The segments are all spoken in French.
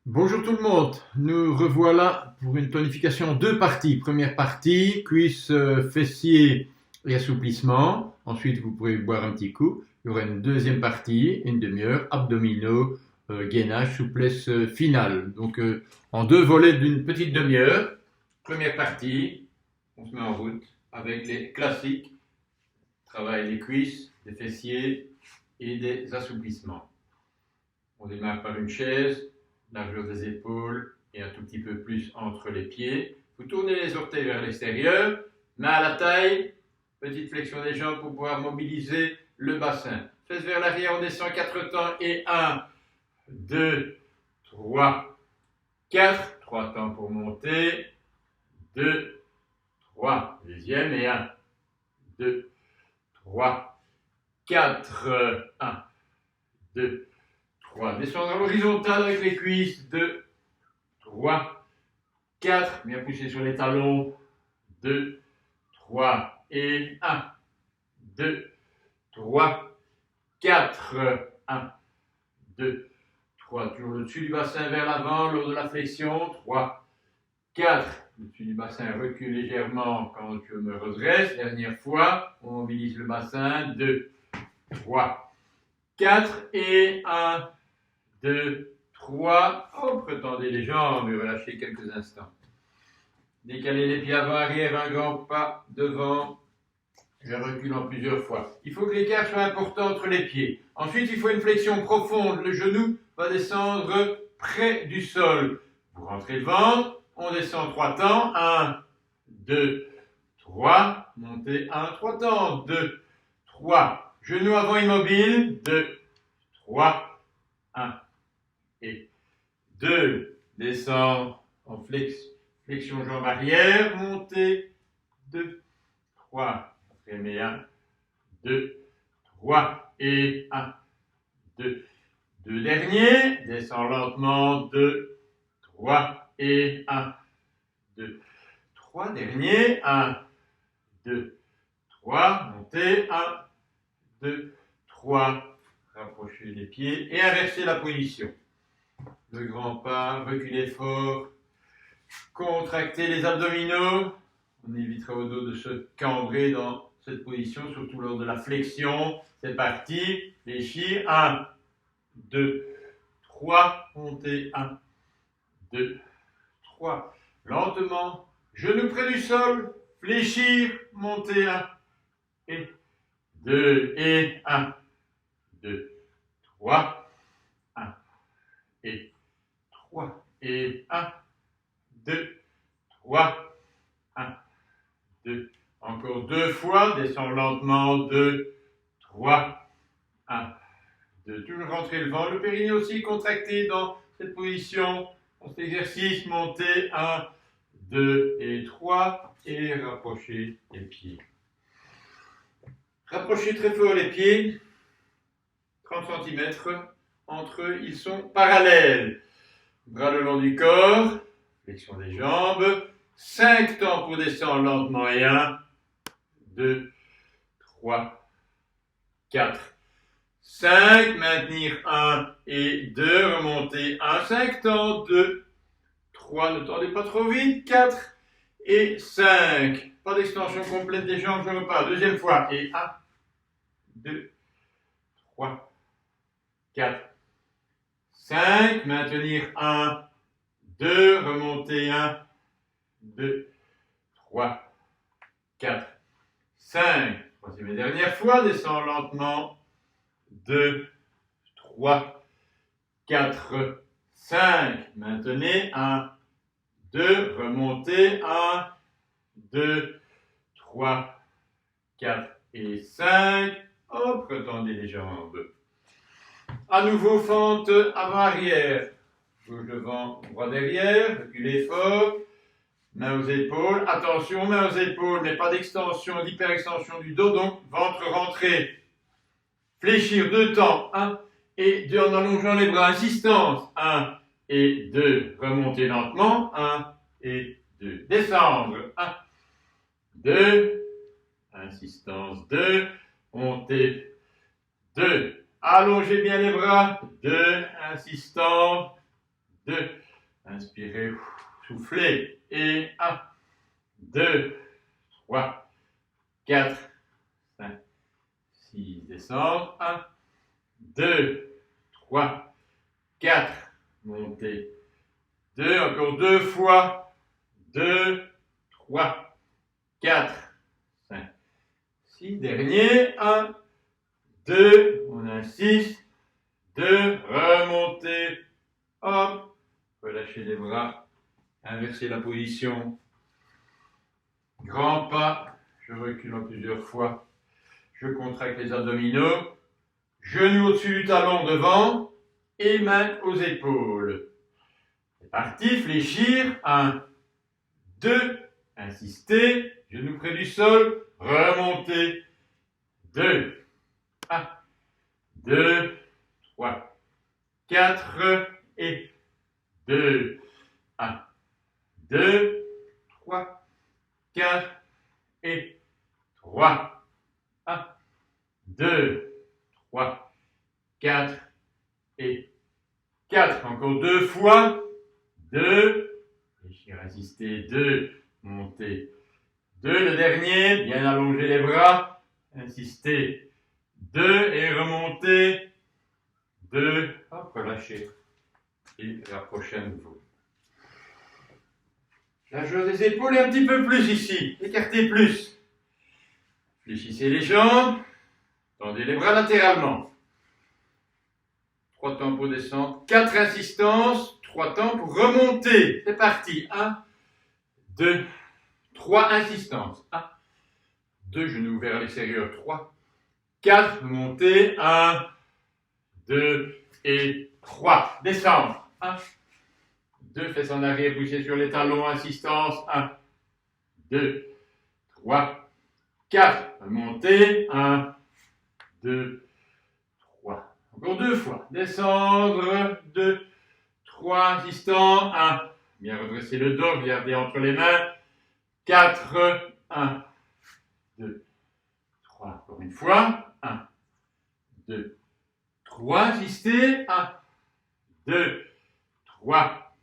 Bonjour tout le monde, nous revoilà pour une tonification en deux parties. Première partie, cuisses, fessiers et assouplissement. Ensuite, vous pourrez boire un petit coup. Il y aura une deuxième partie, une demi-heure, abdominaux, gainage, souplesse finale. Donc en deux volets d'une petite demi-heure. Première partie, on se met en route avec les classiques. Travail des cuisses, des fessiers et des assouplissements. On démarre par une chaise, largeur des épaules et un tout petit peu plus entre les pieds. Vous tournez les orteils vers l'extérieur, main à la taille, petite flexion des jambes pour pouvoir mobiliser le bassin. Fesses vers l'arrière, on descend 4 temps et 1, 2, 3, 4. 3 temps pour monter, 2, 3. Deuxième et 1, 2, 3, 4. 1, 2, 3. Descendre à l'horizontale avec les cuisses. 2, 3, 4. Bien pousser sur les talons. 2, 3 et 1, 2, 3, 4. 1, 2, 3. Toujours le dessus du bassin vers l'avant lors de la flexion. 3, 4. Le dessus du bassin recule légèrement quand je me redresse. Dernière fois, on mobilise le bassin. 2, 3, 4 et 1, 2, 3. Retendez les jambes et relâchez quelques instants. Décalez les pieds avant-arrière, un grand pas devant. Je recule en plusieurs fois. Il faut que l'écart soit important entre les pieds. Ensuite, il faut une flexion profonde. Le genou va descendre près du sol. Vous rentrez le ventre. On descend 3 temps. 1, 2, 3. Montez 1, 3 temps. 2, 3. Genou avant immobile. 2, 3. 1 et 2. Descendre en flexion jambe arrière. Montez. 2, 3. Et 1, 2, 3 et 1, 2. Deux derniers. Descends lentement. 2, 3 et 1, 2, 3 derniers. 1, 2, 3. Montez. 1, 2, 3. Rapprochez les pieds et inversez la position. Le grand pas. Reculez fort. Contractez les abdominaux. On évitera au dos de se cambrer dans cette position, surtout lors de la flexion. C'est parti. Fléchir. 1, 2, 3. Montez. 1, 2, 3. Lentement. Genoux près du sol. Fléchir. Monter. 1 et 2 et 1, 2, 3. 1 et 3 et 1, 2, 3. 1, 2. Encore 2 fois. Descends lentement. 2, 3. 1, 2. Toujours rentrer le ventre. Le périnée aussi contracté dans cette position. Dans cet exercice. Montez. 1, 2 et 3. Et rapprochez les pieds. Rapprochez très fort les pieds. 30 cm entre eux. Ils sont parallèles. Bras le long du corps. Flexion des jambes. 5 temps pour descendre lentement et 1, 2, 3, 4, 5. Maintenir 1 et 2. Remonter 1, 5 temps. 2, 3. Ne tendez pas trop vite. 4 et 5. Pas d'extension complète des jambes, je repars. Deuxième fois. Et 1, 2, 3, 4, 5. Maintenir 1, 2. Remonter 1, 2, 3, 4, 5. Troisième et dernière fois, descends lentement. 2, 3, 4, 5. Maintenez. 1, 2. Remontez. 1, 2, 3, 4 et 5. Hop, retendez les jambes. À nouveau, fente avant-arrière. Gauche devant, droit derrière. Reculez fort. Main aux épaules. Attention, main aux épaules, mais pas d'extension, d'hyperextension du dos. Donc, ventre rentré. Fléchir 2 temps. 1 et 2 en allongeant les bras. Insistance. 1 et 2. Remonter lentement. 1 et 2. Descendre. 1, 2. Insistance. 2. Montez. 2. Allongez bien les bras. 2. Insistance. 2. Inspirez, soufflez. Et 1, 2, 3, 4, 5, 6. Descendre. 1, 2, 3, 4. Montez. 2, encore 2 fois. 2, 3, 4, 5, 6. Dernier. 1, 2. On insiste. 2. Remontez. Hop. Relâchez les bras. Inversez la position. Grand pas. Je recule en plusieurs fois. Je contracte les abdominaux. Genoux au-dessus du talon devant. Et mains aux épaules. C'est parti. Fléchir. 1, 2. Insistez. Genoux près du sol. Remontez. 2. 1, 2, 3, 4. Et 2. 1, 2, 3, 4. Et 3. 1, 2, 3, 4. Et 4. Encore 2 fois. 2. Fléchir, insister. 2. Montez. 2. Le dernier. Bien allonger les bras. Insistez. 2. Et remontez. 2. Hop, relâchez. Et rapprochez à nouveau. La jauge des épaules est un petit peu plus ici. Écartez plus. Fléchissez les jambes. Tendez les bras latéralement. 3 temps pour descendre. 4 insistances. 3 temps pour remonter. C'est parti. 1, 2, 3 insistances. 1, 2 genoux ouverts à l'extérieur. 3, 4. Montez. 1, 2 et 3. Descendre. 1, 2. Fesses en arrière. Poussez sur les talons. Insistance. 1, 2, 3, 4. Montez. 1, 2, 3. Encore 2 fois. Descendre. 2, 3. Insistant. 1. Bien redresser le dos. Regardez entre les mains. 4. 1, 2, 3. Encore une fois. 1, 2, 3. Insistez. 1, 2, 3,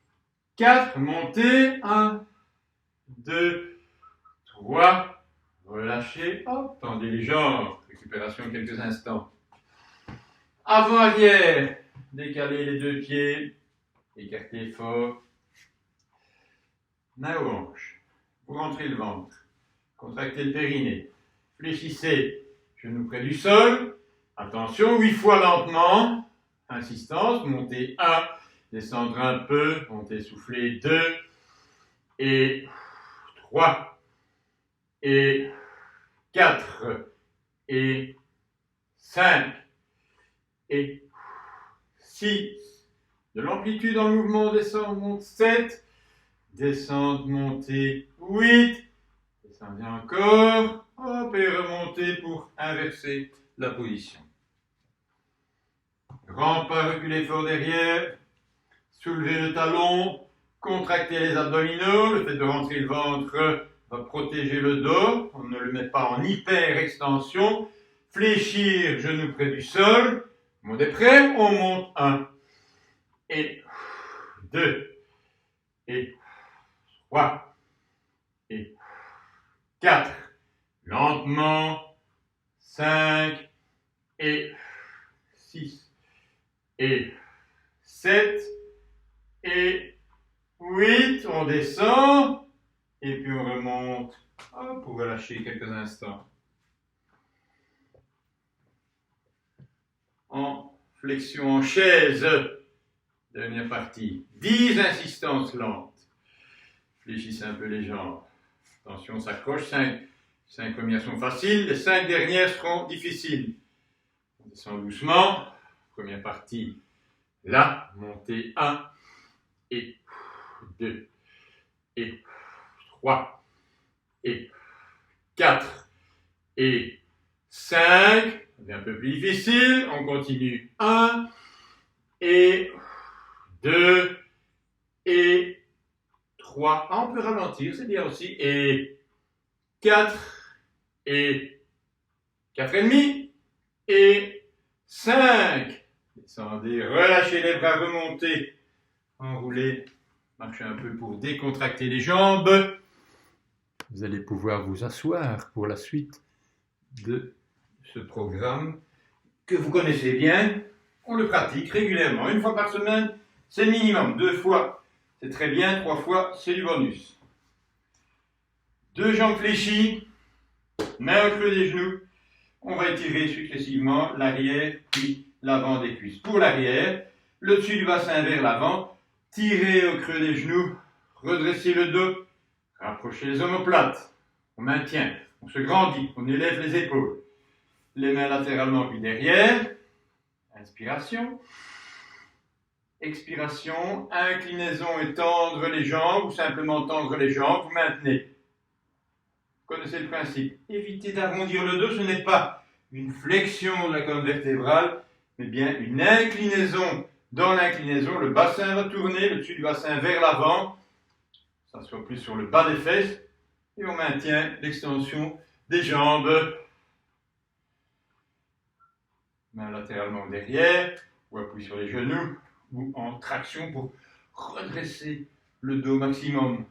4. Montez. 1, 2, 3. Relâchez. Hop. Tendez les jambes. Récupération quelques instants. Avant-arrière. Décalez les 2 pieds. Écartez fort. Main aux hanches. Vous rentrez le ventre. Contractez le périnée. Fléchissez. Genoux près du sol. Attention, 8 fois lentement. Insistance. Montez 1. Descendre un peu. Montez, soufflez 2. Et 3. Et 4. Et 5. Et 6. De l'amplitude dans le mouvement, descend, monte 7. Descendre, monter 8. Descendez encore. Hop, et remontez pour inverser la position. Grand pas, reculez fort derrière. Soulevez le talon. Contractez les abdominaux. Le fait de rentrer le ventre va protéger le dos. On ne le met pas en hyper extension. Fléchir, genoux près du sol. On est prêt, on monte 1. Et 2. Et 3. Et 4. Lentement. 5. Et 6. Et 7. Et 8. On descend. Et puis on remonte. Hop, pour relâcher quelques instants. En flexion en chaise. Dernière partie. 10 insistances lentes. Fléchissez un peu les jambes. Attention, on s'accroche. 5 premières sont faciles. Les 5 dernières seront difficiles. On descend doucement. Première partie. Là, montez 1. Et 2. Et 3. Et 4. Et 5. C'est un peu plus difficile. On continue. 1. Et 2. Et 3. Ah, on peut ralentir, c'est bien aussi. Et 4. Et 4 et demi. Et 5. Descendez, relâchez les bras, remontez enroulez, marchez un peu pour décontracter les jambes. Vous allez pouvoir vous asseoir pour la suite de ce programme que vous connaissez bien. On le pratique régulièrement, une fois par semaine, c'est le minimum. 2 fois, c'est très bien. 3 fois, c'est du bonus. 2 jambes fléchies, main au creux des genoux. On va étirer successivement l'arrière puis l'avant des cuisses. Pour l'arrière, le dessus du bassin vers l'avant, tirez au creux des genoux, redressez le dos, rapprochez les omoplates. On maintient, on se grandit, on élève les épaules. Les mains latéralement puis derrière. Inspiration. Expiration. Inclinaison et tendre les jambes ou simplement tendre les jambes. Vous maintenez. Vous connaissez le principe. Évitez d'arrondir le dos. Ce n'est pas une flexion de la colonne vertébrale, mais bien une inclinaison. Dans l'inclinaison, le bassin va tourner, le dessus du bassin vers l'avant. Ça soit plus sur le bas des fesses. Et on maintient l'extension des jambes. Main latéralement derrière, ou appui sur les genoux, ou en traction pour redresser le dos maximum.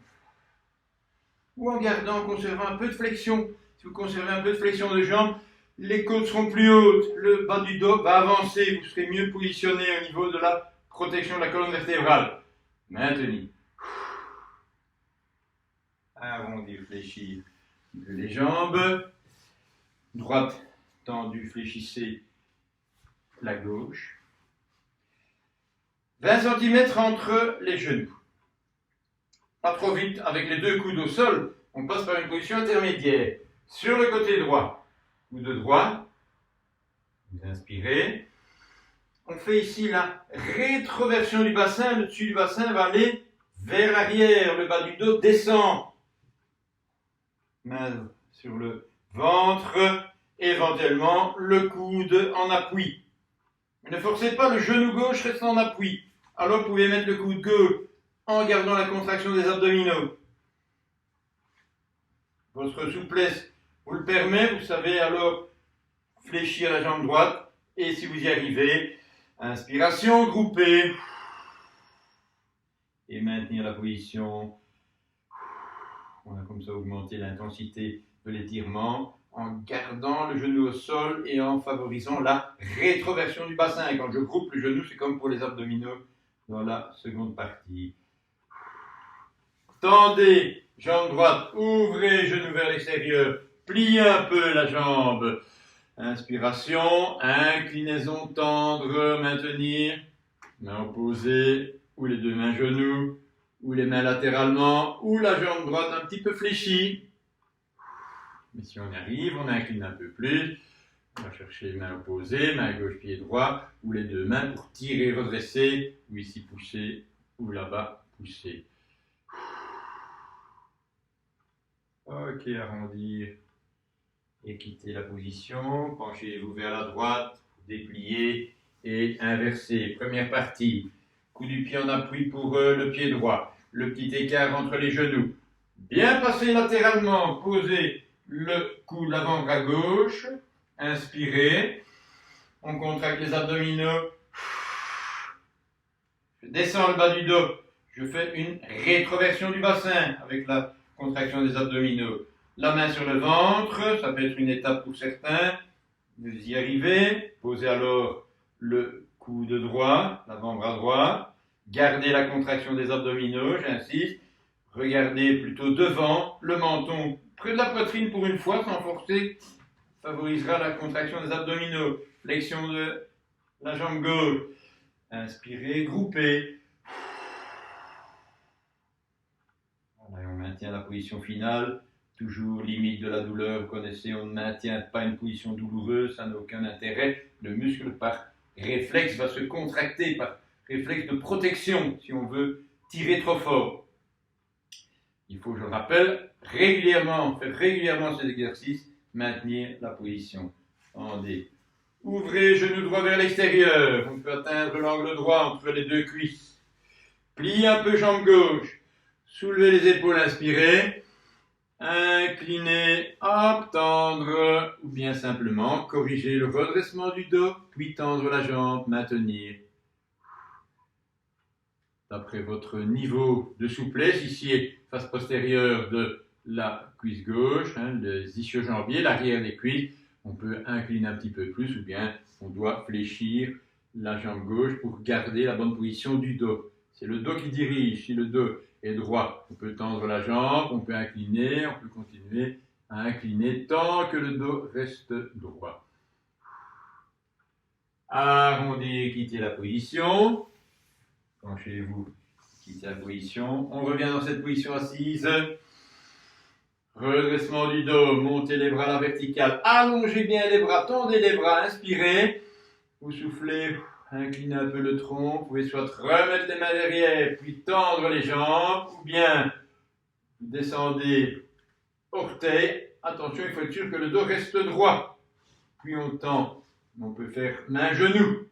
Ou en gardant, en conservant un peu de flexion. Si vous conservez un peu de flexion de jambes, les côtes seront plus hautes, le bas du dos va avancer, vous serez mieux positionné au niveau de la protection de la colonne vertébrale. Maintenir. Arrondir, fléchir les jambes. Droite tendue, fléchissez la gauche. 20 cm entre les genoux. Pas trop vite, avec les 2 coudes au sol, on passe par une position intermédiaire. Sur le côté droit, coude droit, vous inspirez. On fait ici la rétroversion du bassin, le dessus du bassin va aller vers l'arrière, le bas du dos descend. Main sur le ventre, éventuellement le coude en appui. Ne forcez pas, le genou gauche reste en appui. Alors vous pouvez mettre le coude gauche en gardant la contraction des abdominaux. Votre souplesse vous le permet, vous savez alors fléchir la jambe droite. Et si vous y arrivez, inspiration, groupée. Et maintenir la position. On a comme ça augmenté l'intensité de l'étirement en gardant le genou au sol et en favorisant la rétroversion du bassin. Et quand je groupe le genou, c'est comme pour les abdominaux dans la seconde partie. Tendez, jambe droite, ouvrez, genou vers l'extérieur, pliez un peu la jambe. Inspiration, inclinaison, tendre, maintenir. Main opposée, ou les 2 mains genoux, ou les mains latéralement, ou la jambe droite un petit peu fléchie. Mais si on y arrive, on incline un peu plus. On va chercher main opposée, main gauche, pied droit, ou les 2 mains pour tirer, redresser, ou ici pousser, ou là-bas pousser. Ok, arrondir et quitter la position. Penchez-vous vers la droite, dépliez et inversez. Première partie, coup du pied en appui pour le pied droit. Le petit écart entre les genoux. Bien passer latéralement, posez le coude l'avant-bras gauche. Inspirez. On contracte les abdominaux. Je descends le bas du dos. Je fais une rétroversion du bassin avec la contraction des abdominaux. La main sur le ventre, ça peut être une étape pour certains. Vous y arrivez. Posez alors le coude droit, l'avant-bras droit. Gardez la contraction des abdominaux, j'insiste. Regardez plutôt devant, le menton près de la poitrine pour une fois, sans forcer. Favorisera la contraction des abdominaux. Flexion de la jambe gauche. Inspirez, groupez. Voilà, on maintient la position finale. Toujours limite de la douleur. Vous connaissez, on ne maintient pas une position douloureuse, ça n'a aucun intérêt. Le muscle, par réflexe, va se contracter, par réflexe de protection, si on veut tirer trop fort. Il faut, je le rappelle, régulièrement, faire régulièrement ces exercices, maintenir la position. Tendez. Ouvrez, genou droit vers l'extérieur. On peut atteindre l'angle droit entre les 2 cuisses. Pliez un peu jambe gauche. Soulevez les épaules, inspirez. Inclinez, hop, tendre, ou bien simplement corriger le redressement du dos, puis tendre la jambe, maintenir. d'après votre niveau de souplesse. Ici, face postérieure de la cuisse gauche, les ischio-jambiers, l'arrière des cuisses. On peut incliner un petit peu plus ou bien on doit fléchir la jambe gauche pour garder la bonne position du dos. C'est le dos qui dirige. Si le dos est droit, on peut tendre la jambe, on peut incliner, on peut continuer à incliner tant que le dos reste droit. Arrondir, quittez la position. Penchez-vous, quittez la position. On revient dans cette position assise. Redressement du dos, montez les bras à la verticale, allongez bien les bras, tendez les bras, inspirez. Vous soufflez, inclinez un peu le tronc. Vous pouvez soit remettre les mains derrière, puis tendre les jambes, ou bien descendez orteils. Attention, il faut être sûr que le dos reste droit. Puis on tend. On peut faire main-genou.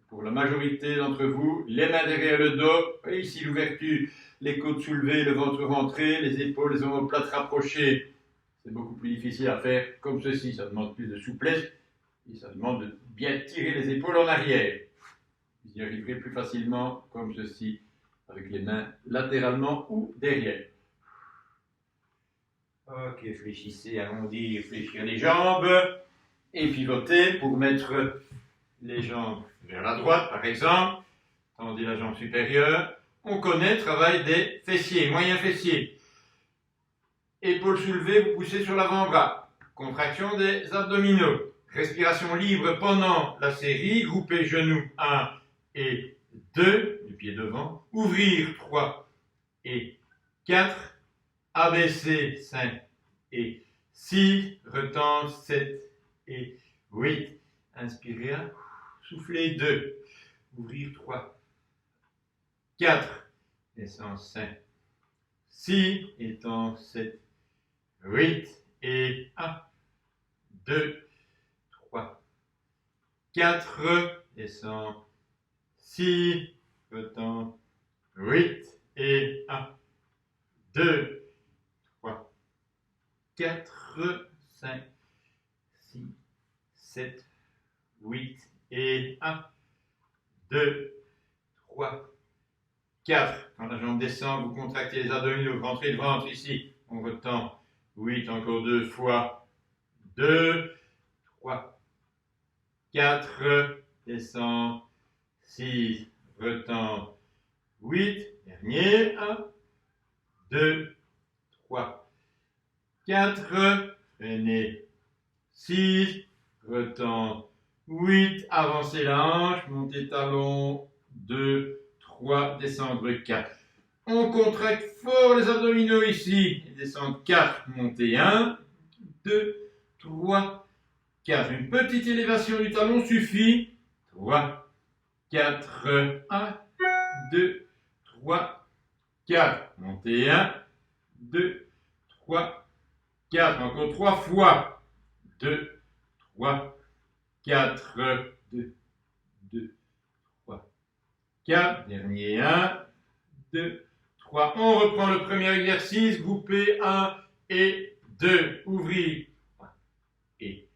Pour la majorité d'entre vous, les mains derrière le dos. Et ici, l'ouverture, les côtes soulevées, le ventre rentré, les épaules, les omoplates rapprochées. C'est beaucoup plus difficile à faire comme ceci. Ça demande plus de souplesse et ça demande de bien tirer les épaules en arrière. Vous y arriverez plus facilement comme ceci, avec les mains latéralement ou derrière. Ok, fléchissez, arrondir, fléchir les jambes. Et pivoter pour mettre les jambes vers la droite, par exemple. Tendez la jambe supérieure. On connaît le travail des fessiers, moyens fessiers. Épaules soulevées, vous poussez sur l'avant-bras. Contraction des abdominaux. Respiration libre pendant la série. Groupez genoux 1 et 2, du pied devant. Ouvrir 3 et 4. Abaisser 5 et 6. Retendre 7 et 8. Inspirez 1. Soufflez 2. Ouvrir 3. 4. Descend 5. 6. Étend 7. 8. Et 1. 2. 3. 4. Descend. 6. Retend. 8. Et 1. 2. 3. 4. 5. 6, 7, 8 et 1, 2, 3, 4. Quand la jambe descend, vous contractez les abdominaux, rentrez le ventre ici, on retend. 8, encore 2 fois. 2, 3, 4, descend. 6, retend. 8, dernier. 1, 2, 3, 4, freinez. 6, retend, 8, avancez la hanche, montez talon, 2, 3, descendre 4. On contracte fort les abdominaux ici, descendre 4, montez 1, 2, 3, 4. Une petite élévation du talon suffit. 3, 4, 1, 2, 3, 4. Montez 1, 2, 3, 4. Encore 3 fois. 2, 3, 4, 2, 2, 3, 4. Dernier 1, 2, 3. On reprend le premier exercice. Groupé 1 et 2. Ouvrir. 3 et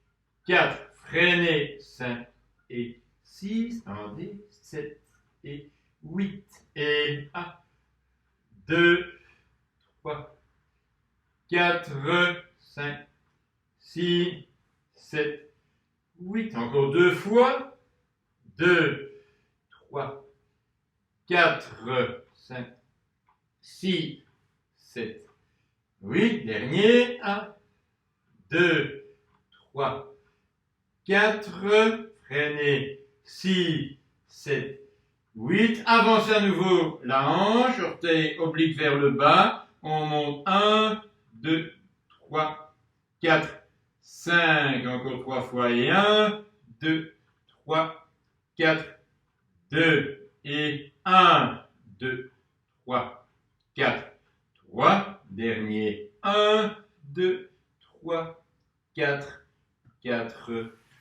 4. Freinez. 5 et 6. Tendez. 7 et 8. Et 1, 2, 3, 4, 5, 6, 7, 8. Encore 2 fois. 2, 3, 4, 5, 6, 7, 8. Dernier. 1, 2, 3, 4. Freinez. 6, 7, 8. Avancez à nouveau la hanche. Orteil oblique vers le bas. On monte 1, 2, 3, 4, 5, encore 3 fois et 1, 2, 3, 4, 2 et 1, 2, 3, 4, 3, dernier 1, 2, 3, 4, 4.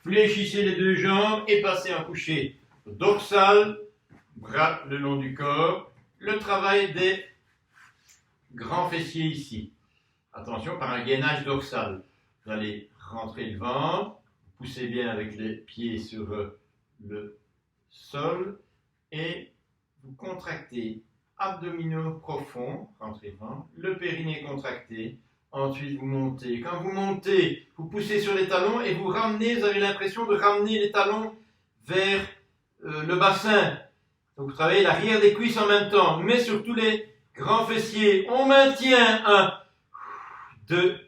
Fléchissez les deux jambes et passez en coucher dorsal, bras le long du corps. Le travail des grands fessiers ici. Attention, par un gainage dorsal. Vous allez rentrer le ventre, poussez bien avec les pieds sur le sol et vous contractez abdominaux profonds, rentrez le ventre, le périnée contracté, ensuite vous montez. Quand vous montez, vous poussez sur les talons et vous ramenez, vous avez l'impression de ramener les talons vers le bassin. Donc vous travaillez l'arrière des cuisses en même temps, mais sur tous les grands fessiers. On maintient 1, 2,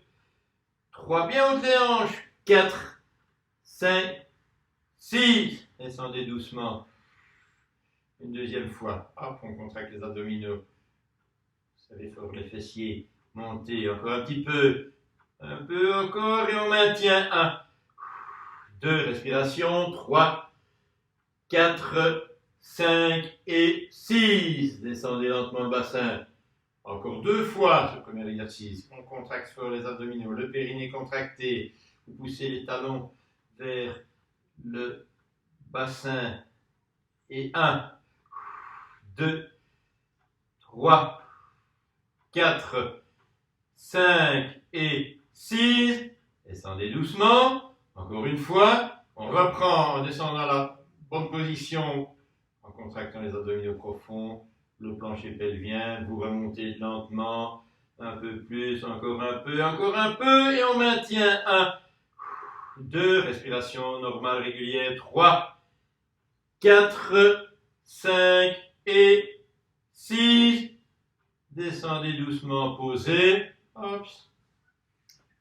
3, bien haute les hanches, 4, 5, 6, descendez doucement. Une deuxième fois, hop, on contracte les abdominaux. Vous savez, fort les fessiers. Montez encore un petit peu encore, et on maintient 1, 2, respiration, 3, 4, 5 et 6. Descendez lentement le bassin. Encore 2 fois ce premier exercice. On contracte fort les abdominaux, le périnée contracté. Vous poussez les talons vers le bassin. Et 1, 2, 3, 4, 5 et 6. Descendez doucement. Encore une fois. On reprend en descendant à la bonne position, en contractant les abdominaux profonds, le plancher pelvien. Vous remontez lentement. Un peu plus, encore un peu, et on maintient 1, 2, respiration normale, régulière, 3, 4, 5 et 6. Descendez doucement, posez. Hop.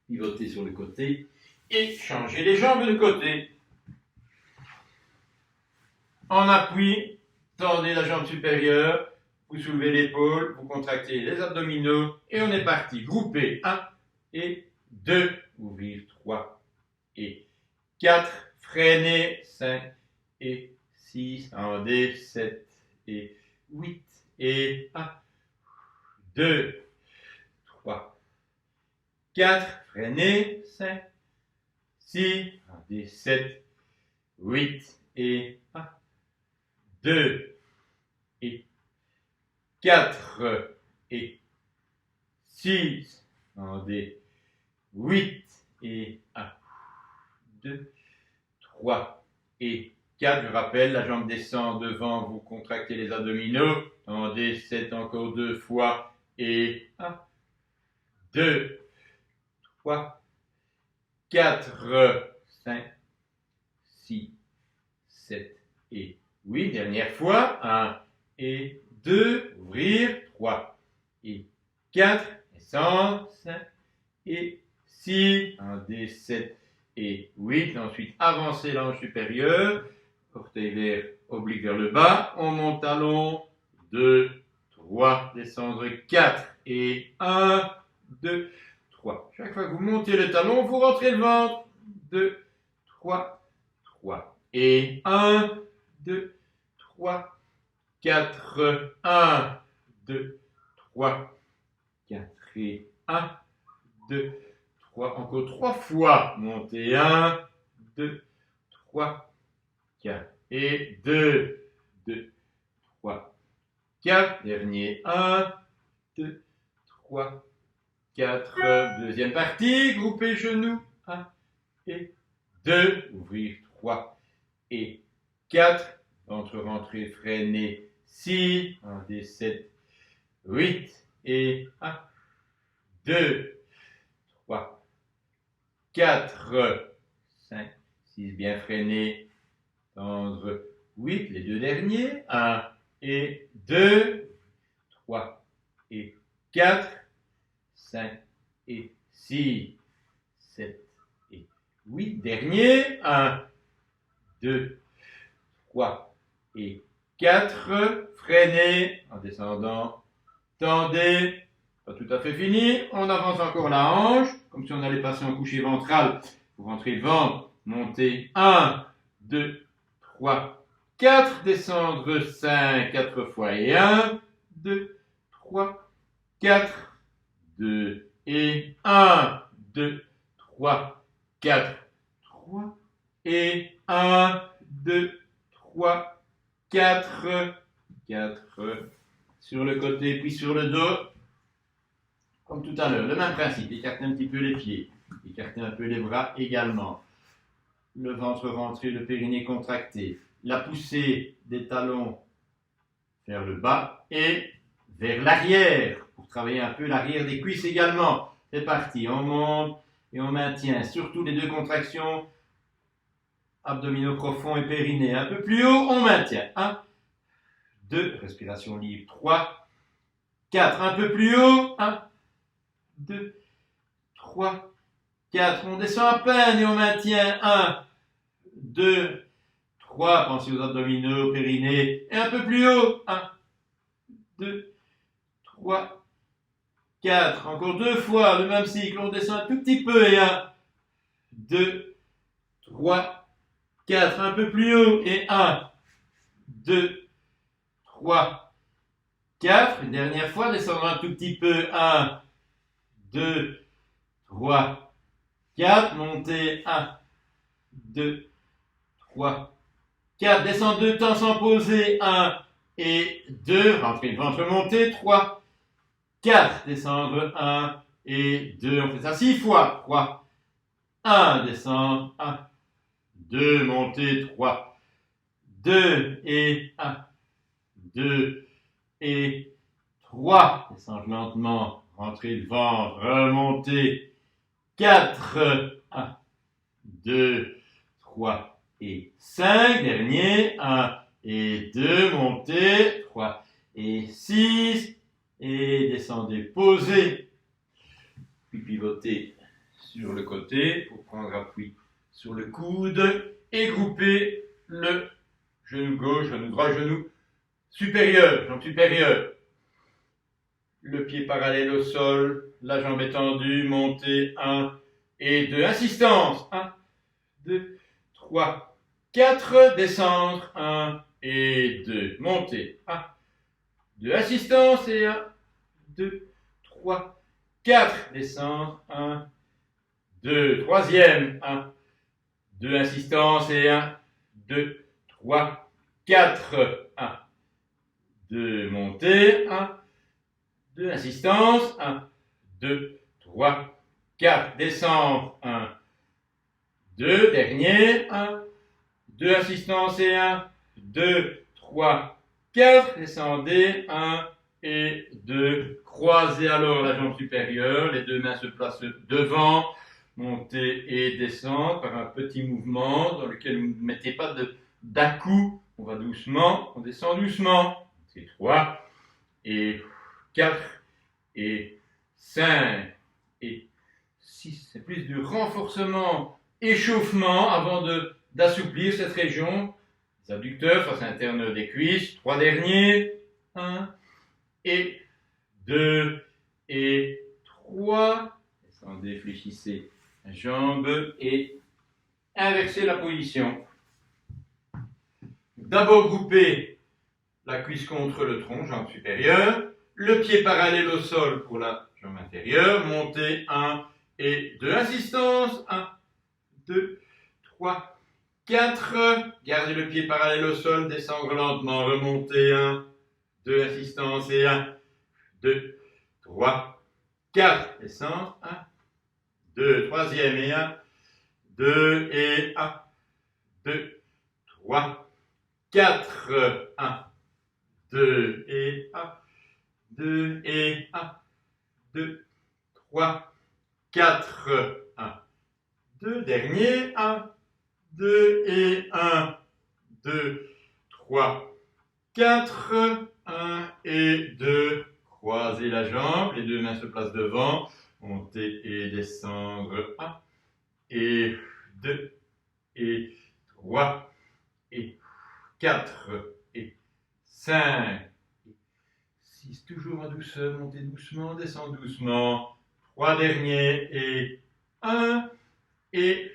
Pivotez sur le côté et changez les jambes de côté. En appui, tendez la jambe supérieure, vous soulevez l'épaule, vous contractez les abdominaux et on est parti. Groupez 1 et 2, ouvrir 3 et 4, freinez 5 et 6, endez 7 et 8 et 1, 2, 3, 4, freinez 5, 6, endez 7, 8 et 1, 2 et 4 et 6, endez 8 et 1, 2, 3 et 4. Je rappelle, la jambe descend devant, vous contractez les abdominaux, tendez 7 encore 2 fois et 1, 2, 3, 4, 5, 6, 7 et 8. Dernière fois, 1 et 2, ouvrir, 3 et 4, descendre, 5 et 6, 1, des 7 et 8. Ensuite, avancez la hanche supérieure, orteil vers oblique vers le bas, on monte talon, 2, 3, descendre 4 et 1, 2, 3. Chaque fois que vous montez le talon, vous rentrez le ventre, 2, 3, 3 et 1, 2, 3, 4, 1, 2, 3, 4 et 1, 2, 3, encore 3 fois, montez 1, 2, 3, 4 et 2, 2, 3, 4, dernier 1, 2, 3, 4, deuxième partie, groupez genoux, 1 et 2, ouvrir 3 et 4, ventre rentré, freiner 6, 1 des 7, 8 et 1, 2, 3, 4, 5, 6, bien freiné, tendre 8, les deux derniers, 1 et 2, 3 et 4, 5 et 6, 7 et 8, dernier, 1, 2, 3 et 4, freinez en descendant, tendez, pas tout à fait fini, on avance encore la hanche, comme si on allait passer en coucher ventral, vous rentrez le ventre, montez, 1, 2, 3, 4, descendre 5, 4 fois et 1, 2, 3, 4, 2 et 1, 2, 3, 4, 3 et 1, 2, 3, 4, 4 sur le côté puis sur le dos, comme tout à l'heure, le même principe, écartez un petit peu les pieds, écartez un peu les bras également, le ventre rentré, le périnée contracté, la poussée des talons vers le bas et vers l'arrière, pour travailler un peu l'arrière des cuisses également. C'est parti, on monte et on maintient, surtout les deux contractions, abdominaux profonds et périnée. Un peu plus haut, on maintient. 1, 2, respiration libre. 3, 4, un peu plus haut. 1, 2, 3, 4. On descend à peine et on maintient. 1, 2, 3. Pensez aux abdominaux, périnée. Et un peu plus haut. 1, 2, 3, 4. Encore 2 fois le même cycle. On descend un tout petit peu. Et 1, 2, 3, 4. Un peu plus haut. Et 1, 2, 3, 4. Une dernière fois. Descendre un tout petit peu. 1, 2, 3, 4. Montez. 1, 2, 3, 4. Descendre 2 temps sans poser. 1 et 2. Rentrez le ventre, montez. 3, 4. Descendre 1 et 2. On fait ça 6 fois. 3, 1. Descendre. 1, 2. Montez. 3, 2 et 1, 2 et 3. Descendre lentement. Rentrez le ventre. Remontez. 4. 1, 2, 3 et 5. Dernier. 1 et 2. Montez. 3 et 6. Et descendez. Posez. Puis pivotez sur le côté pour prendre appui sur le coude. Et groupez le genou gauche, genou droit, genou supérieur, jambe supérieure. Le pied parallèle au sol, la jambe étendue, montez. 1 et 2. Insistance. 1, 2, 3, 4. Descendre. 1 et 2. Montez. 1, 2. Assistance. Et 1, 2, 3, 4. Descendre. 1, 2. Troisième. 1, 2. Insistance. Et 1, 2, 3, 4. 1, 2. Montez. 1, 2. Insistance. 1, 2, 3, 4. Descendre. 1, 2. Dernier. 1, 2. Insistance. Et 1, 2, 3, 4. Descendez. 1 et 2. Croisez alors la jambe supérieure. Les deux mains se placent devant. Montez et descendre par un petit mouvement dans lequel vous ne mettez pas d'à-coup. On va doucement. On descend doucement. C'est 3 et 4 et 5 et 6. C'est plus du renforcement, échauffement avant d'assouplir cette région. Les adducteurs, face interne des cuisses. 3 derniers. 1 et 2 et 3. Descendez, fléchissez la jambe et inversez la position. D'abord groupez la cuisse contre le tronc, jambe supérieure. Le pied parallèle au sol pour la jambe inférieure. Montez. 1 et 2. Insistance. 1, 2, 3, 4. Gardez le pied parallèle au sol. Descendre lentement. Remontez. 1, 2. Assistance. Et 1, 2, 3, 4. Descendre. 1, 2. Troisième. Et 1, 2 et 1, 2, 3, 4. 1, 2 et 1, 2 et 1, 2, 3, 4. 1, 2. Dernier. 1, 2 et 1, 2, 3, 4. 1 et 2. Croisez la jambe. Les deux mains se placent devant. Montez et descendre. 1 et 2 et 3 et 4 et 5 et 6. Toujours en douceur. Montez doucement. Descendez doucement. 3 derniers et 1 et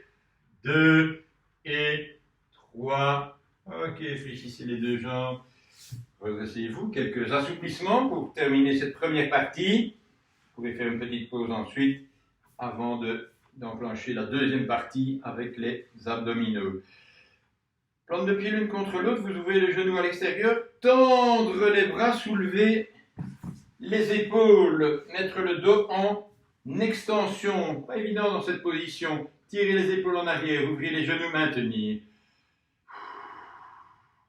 2 et 3. Ok, fléchissez les deux jambes. Redressez-vous. Quelques assouplissements pour terminer cette première partie. Vous pouvez faire une petite pause ensuite avant d'enclencher la deuxième partie avec les abdominaux. Plante de pied l'une contre l'autre, vous ouvrez les genoux à l'extérieur, tendre les bras, soulever les épaules, mettre le dos en extension. Pas évident dans cette position. Tirez les épaules en arrière, ouvrez les genoux, maintenir.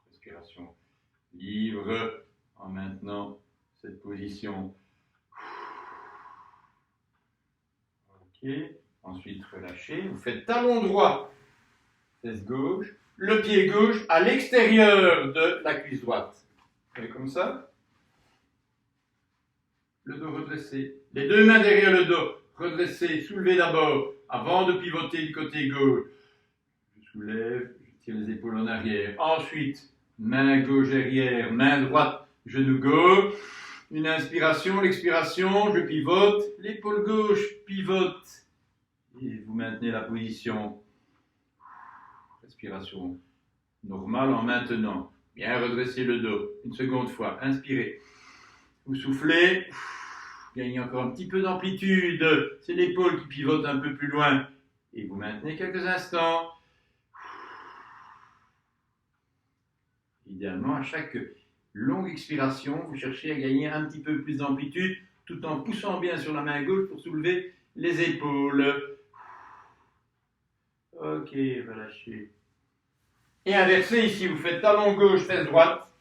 Respiration libre. en maintenant cette position. Ok, ensuite relâchez. Vous faites talon droit, fesse gauche, le pied gauche à l'extérieur de la cuisse droite. Et comme ça. Le dos redressé. Les deux mains derrière le dos. Redressez, soulevez d'abord avant de pivoter du côté gauche. Je soulève, je tire les épaules en arrière. Ensuite, main gauche derrière, main droite, genou gauche. Une inspiration, l'expiration, je pivote. L'épaule gauche pivote. Et vous maintenez la position. Respiration normale en maintenant. Bien redresser le dos. Une seconde fois. Inspirez. Vous soufflez. Gagnez encore un petit peu d'amplitude. C'est l'épaule qui pivote un peu plus loin. Et vous maintenez quelques instants. Idéalement, à chaque longue expiration, vous cherchez à gagner un petit peu plus d'amplitude tout en poussant bien sur la main gauche pour soulever les épaules. Ok, relâchez. Et inversé ici, vous faites talon gauche, fesse droite.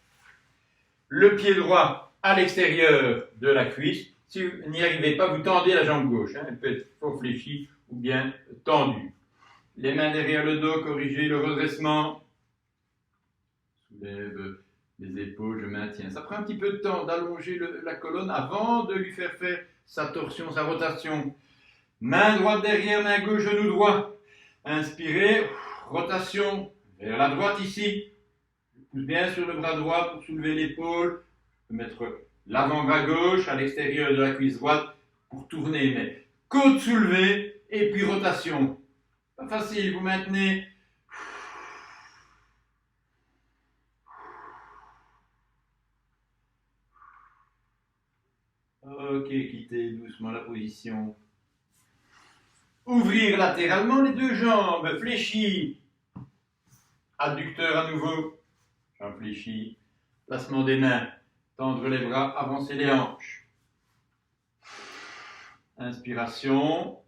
Le pied droit à l'extérieur de la cuisse. Si vous n'y arrivez pas, vous tendez la jambe gauche. Elle peut être fort fléchie ou bien tendue. Les mains derrière le dos, corrigez le redressement. Soulève les épaules, je maintiens. Ça prend un petit peu de temps d'allonger la colonne avant de lui faire sa torsion, sa rotation. Main droite derrière, main gauche, genou droit. Inspirez, rotation vers la droite ici. Je pousse bien sur le bras droit pour soulever l'épaule. Je peux mettre l'avant-bras gauche à l'extérieur de la cuisse droite pour tourner. Mais côte soulevée et puis rotation. Pas facile, vous maintenez. Ok, quittez doucement la position. Ouvrir latéralement les deux jambes, fléchis. Adducteur à nouveau, jambes fléchies. Placement des mains, tendre les bras, avancer les hanches. Inspiration.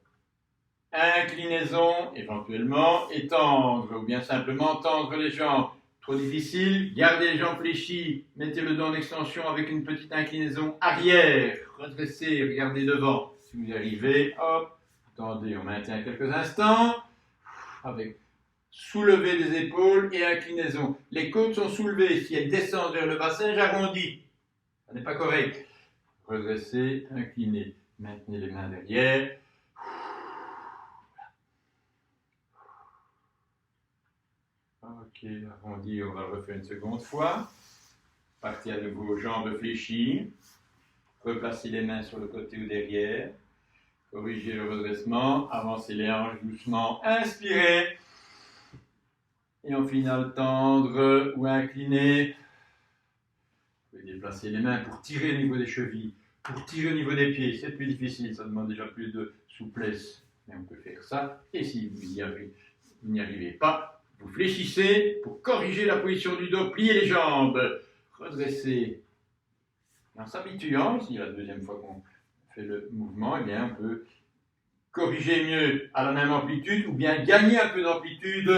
Inclinaison, éventuellement, étendre, ou bien simplement tendre les jambes. Trop difficile, gardez les jambes fléchies, mettez le dos en extension avec une petite inclinaison arrière, redressez, regardez devant. Si vous y arrivez, hop, tendez, on maintient quelques instants, avec soulever des épaules et inclinaison. Les côtes sont soulevées, si elles descendent vers le bassin, j'arrondis. Ça n'est pas correct. Redressez, inclinez, maintenez les mains derrière. Ok, arrondi, on va le refaire une seconde fois. Partez à nouveau, jambes fléchies. Replacez les mains sur le côté ou derrière. Corrigez le redressement. Avancez les hanches doucement. Inspirez. Et en finale, tendre ou incliner. Vous pouvez déplacer les mains pour tirer au niveau des chevilles, pour tirer au niveau des pieds. C'est plus difficile, ça demande déjà plus de souplesse. Mais on peut faire ça. Et si vous n'y arrivez pas, vous fléchissez pour corriger la position du dos, pliez les jambes, redressez. Et en s'habituant, si la deuxième fois qu'on fait le mouvement, eh bien, on peut corriger mieux à la même amplitude ou bien gagner un peu d'amplitude.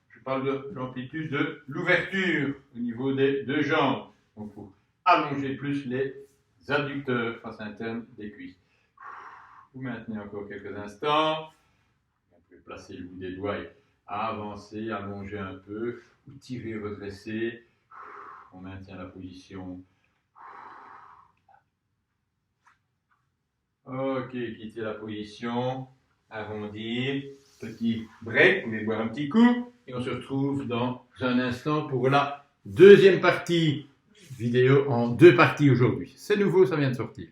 Je parle de l'amplitude de l'ouverture au niveau des deux jambes. Donc, pour allonger plus les adducteurs, face interne des cuisses. Vous maintenez encore quelques instants. Vous pouvez placer le bout des doigts et avancer, allonger un peu, ou tirer, redresser. On maintient la position. Ok, quittez la position, arrondir, petit break, vous pouvez boire un petit coup, et on se retrouve dans un instant pour la deuxième partie vidéo en deux parties aujourd'hui. C'est nouveau, ça vient de sortir.